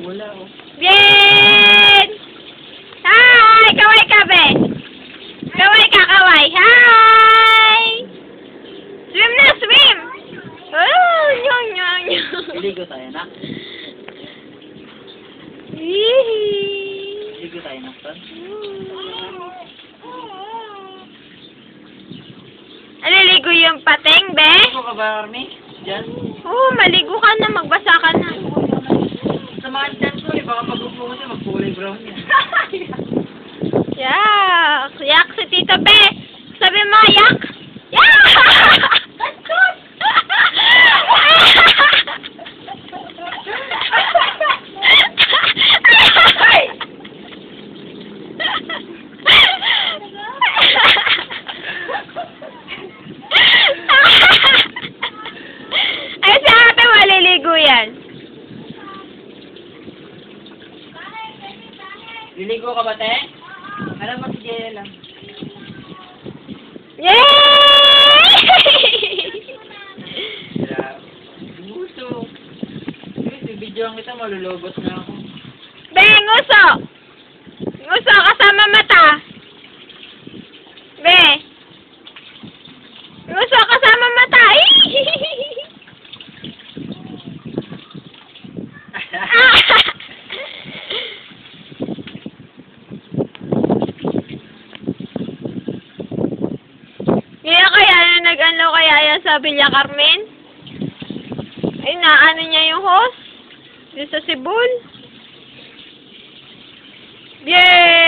Wala, oh. Bien! Hi! Kaway ka, be! Kaway ka, kaway! Hi! Swim na, swim! Oh, nyong, nyong, nyong. Iligo tayo, nak. Hihi. Iligo tayo, nak, son. Aliligo yung pateng, be? Iligo ka ba, Army? Diyan? Oo, maligo ka na, magbasa ka na. Sa mga dyan ko, baka pag-upo kasi mag-kulay brown yan. Yak! Yak si Tito Be! Sabi mo, yak! Yak! Ay, sa ate maliligo yan. Liligo ka ba, te? Alam mo si Jaya lang. Yay! Gusto. Bibidyoan kita, malulobot na ako. Be, nguso! Nguso, kasama mata. Be. Nguso, kasama mata. Ngayon kaya na nag-ano kaya yan sa Villa Carmen? Ay, naano niya yung host? Doon sa Cebu? Yay!